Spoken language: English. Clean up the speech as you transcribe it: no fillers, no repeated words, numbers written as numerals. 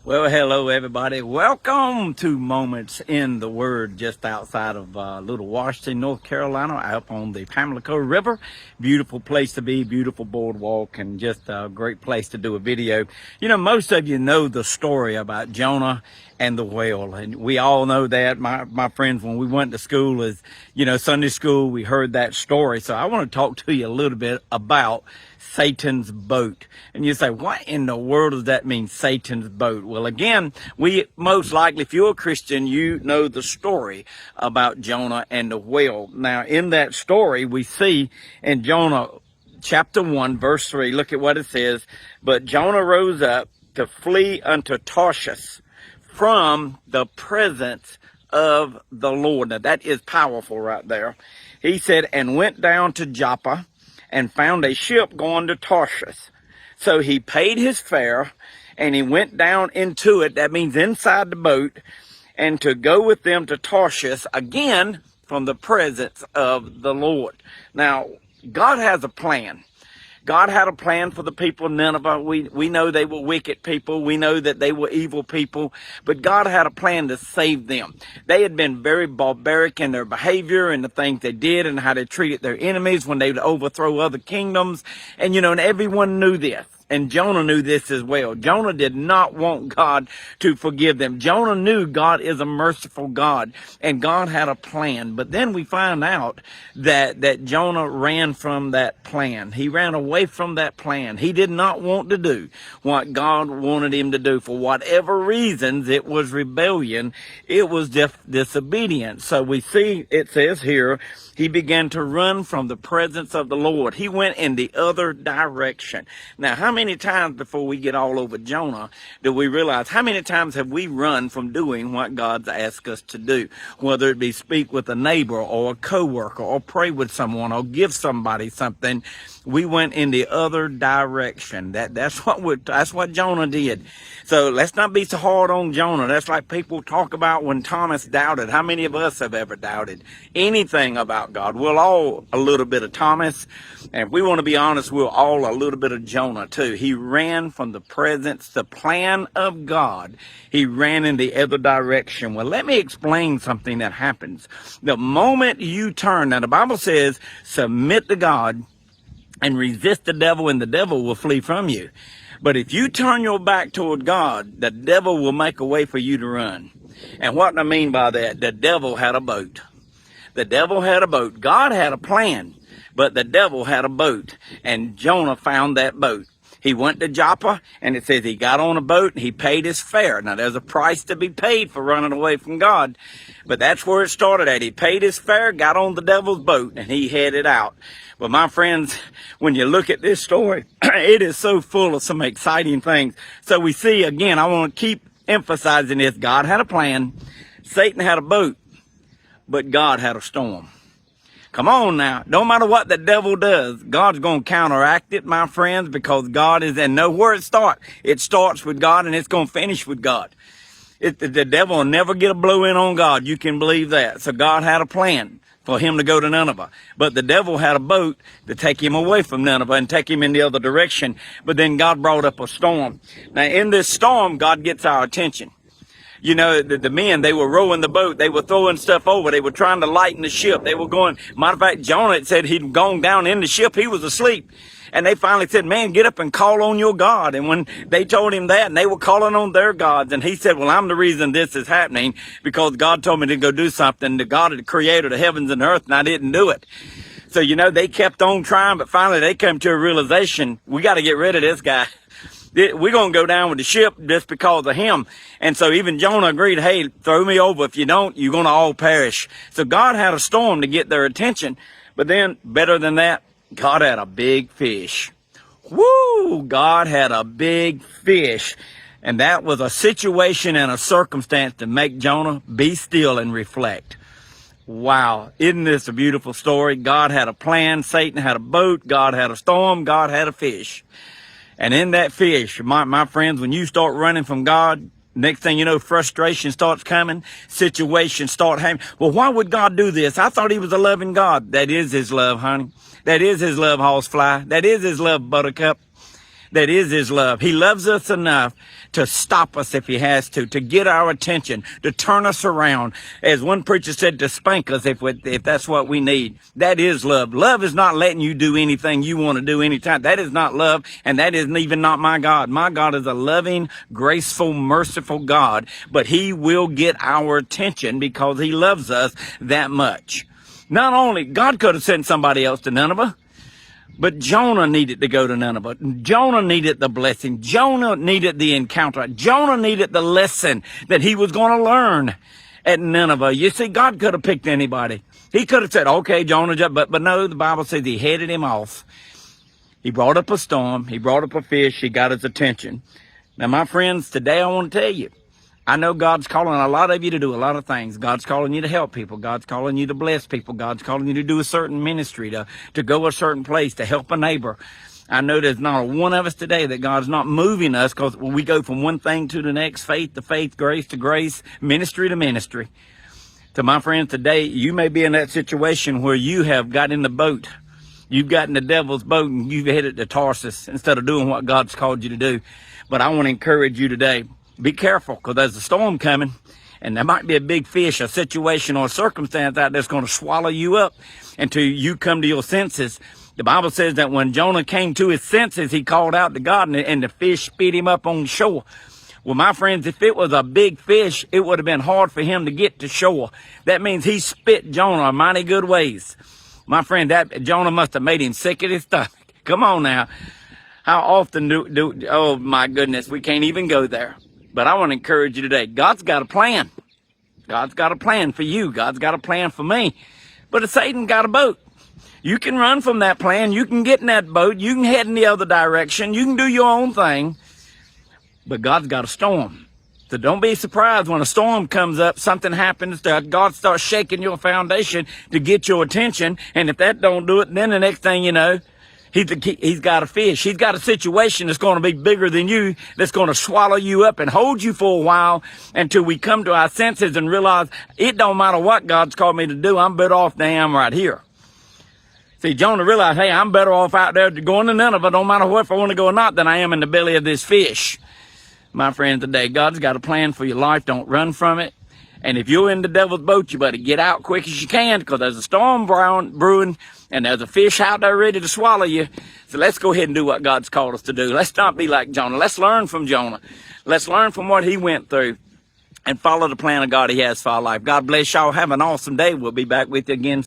Well, hello everybody. Welcome to Moments in the Word, just outside of Little Washington, North Carolina, up on the Pamlico River. Beautiful place to be, beautiful boardwalk, and just a great place to do a video. You know, most of you know the story about Jonah and the whale, and we all know that. My friends, when we went to school, Sunday school, we heard that story. So I want to talk to you a little bit about Satan's boat. And you say, what in the world does that mean, Satan's boat? Well, again, we most likely, if you're a Christian, you know the story about Jonah and the whale. Now, in that story, we see in Jonah chapter 1, verse 3, look at what it says. But Jonah rose up to flee unto Tarshish from the presence of the Lord. Now, that is powerful right there. He said, and went down to Joppa, and found a ship going to Tarshish. So he paid his fare and he went down into it. That means inside the boat, and to go with them to Tarshish, again from the presence of the Lord. Now, God has a plan. God had a plan for the people of Nineveh. We know they were wicked people. We know that they were evil people. But God had a plan to save them. They had been very barbaric in their behavior and the things they did and how they treated their enemies when they would overthrow other kingdoms. And everyone knew this. And Jonah knew this as well. Jonah did not want God to forgive them. Jonah knew God is a merciful God, and God had a plan. But then we find out that Jonah ran from that plan. He ran away from that plan. He did not want to do what God wanted him to do. For whatever reasons, it was rebellion. It was disobedience. So we see, it says here, he began to run from the presence of the Lord. He went in the other direction. Now, how many times before we get all over Jonah do we realize how many times have we run from doing what God's asked us to do? Whether it be speak with a neighbor or a coworker or pray with someone or give somebody something, we went in the other direction. That's what Jonah did. So let's not be so hard on Jonah. That's like people talk about when Thomas doubted. How many of us have ever doubted anything about God? We're all a little bit of Thomas. And if we want to be honest, we're all a little bit of Jonah too. He ran from the presence, the plan of God. He ran in the other direction. Well, let me explain something that happens. The moment you turn, now the Bible says, submit to God and resist the devil, and the devil will flee from you. But if you turn your back toward God, the devil will make a way for you to run. And what I mean by that, the devil had a boat. The devil had a boat. God had a plan, but the devil had a boat. And Jonah found that boat. He went to Joppa, and it says he got on a boat and he paid his fare. Now, there's a price to be paid for running away from God, but that's where it started at. He paid his fare, got on the devil's boat, and he headed out. But my friends, when you look at this story, it is so full of some exciting things. So we see, again, I want to keep emphasizing this. God had a plan. Satan had a boat, but God had a storm. Come on now. No matter what the devil does, God's going to counteract it, my friends, because God is, and know where it starts. It starts with God, and it's going to finish with God. The devil will never get a blow in on God. You can believe that. So God had a plan for him to go to Nineveh. But the devil had a boat to take him away from Nineveh and take him in the other direction. But then God brought up a storm. Now, in this storm, God gets our attention. The men, they were rowing the boat. They were throwing stuff over. They were trying to lighten the ship. They were going, matter of fact, Jonah said he'd gone down in the ship. He was asleep. And they finally said, man, get up and call on your God. And when they told him that, and they were calling on their gods, and he said, well, I'm the reason this is happening, because God told me to go do something. The God had created the heavens and earth, and I didn't do it. So, they kept on trying, but finally they came to a realization, we got to get rid of this guy. We're going to go down with the ship just because of him. And so even Jonah agreed, hey, throw me over. If you don't, you're going to all perish. So God had a storm to get their attention. But then, better than that, God had a big fish. Woo! God had a big fish. And that was a situation and a circumstance to make Jonah be still and reflect. Wow. Isn't this a beautiful story? God had a plan. Satan had a boat. God had a storm. God had a fish. And in that fish, my friends, when you start running from God, next thing you know, frustration starts coming, situations start happening. Well, why would God do this? I thought he was a loving God. That is his love, honey. That is his love, horsefly. That is his love, buttercup. That is his love. He loves us enough to stop us if he has to get our attention, to turn us around. As one preacher said, to spank us if that's what we need. That is love. Love is not letting you do anything you want to do anytime. That is not love, and that is even not my God. My God is a loving, graceful, merciful God, but he will get our attention because he loves us that much. Not only, God could have sent somebody else to Nineveh, but Jonah needed to go to Nineveh. Jonah needed the blessing. Jonah needed the encounter. Jonah needed the lesson that he was going to learn at Nineveh. You see, God could have picked anybody. He could have said, okay, Jonah, but no, the Bible says he headed him off. He brought up a storm. He brought up a fish. He got his attention. Now, my friends, today I want to tell you, I know God's calling a lot of you to do a lot of things. God's calling you to help people. God's calling you to bless people. God's calling you to do a certain ministry, to go a certain place, to help a neighbor. I know there's not one of us today that God's not moving us, because we go from one thing to the next, faith to faith, grace to grace, ministry to ministry. To my friends today, you may be in that situation where you have got in the boat. You've got in the devil's boat and you've headed to Tarsus instead of doing what God's called you to do. But I want to encourage you today. Be careful, because there's a storm coming, and there might be a big fish, a situation, or a circumstance out there that's going to swallow you up until you come to your senses. The Bible says that when Jonah came to his senses, he called out to God, and the fish spit him up on shore. Well, my friends, if it was a big fish, it would have been hard for him to get to shore. That means he spit Jonah mighty good ways. My friend, that Jonah must have made him sick at his stomach. Come on now. How often oh my goodness, we can't even go there. But I want to encourage you today. God's got a plan. God's got a plan for you. God's got a plan for me. But Satan got a boat. You can run from that plan. You can get in that boat. You can head in the other direction. You can do your own thing. But God's got a storm. So don't be surprised when a storm comes up, something happens, God starts shaking your foundation to get your attention. And if that don't do it, then the next thing you know, he's got a fish. He's got a situation that's going to be bigger than you, that's going to swallow you up and hold you for a while until we come to our senses and realize it don't matter what God's called me to do. I'm better off than I am right here. See, Jonah realized, hey, I'm better off out there going to Nineveh, no matter if I want to go or not, than I am in the belly of this fish. My friend, today, God's got a plan for your life. Don't run from it. And if you're in the devil's boat, you better get out quick as you can, because there's a storm brewing and there's a fish out there ready to swallow you. So let's go ahead and do what God's called us to do. Let's not be like Jonah. Let's learn from Jonah. Let's learn from what he went through and follow the plan of God he has for our life. God bless y'all. Have an awesome day. We'll be back with you again.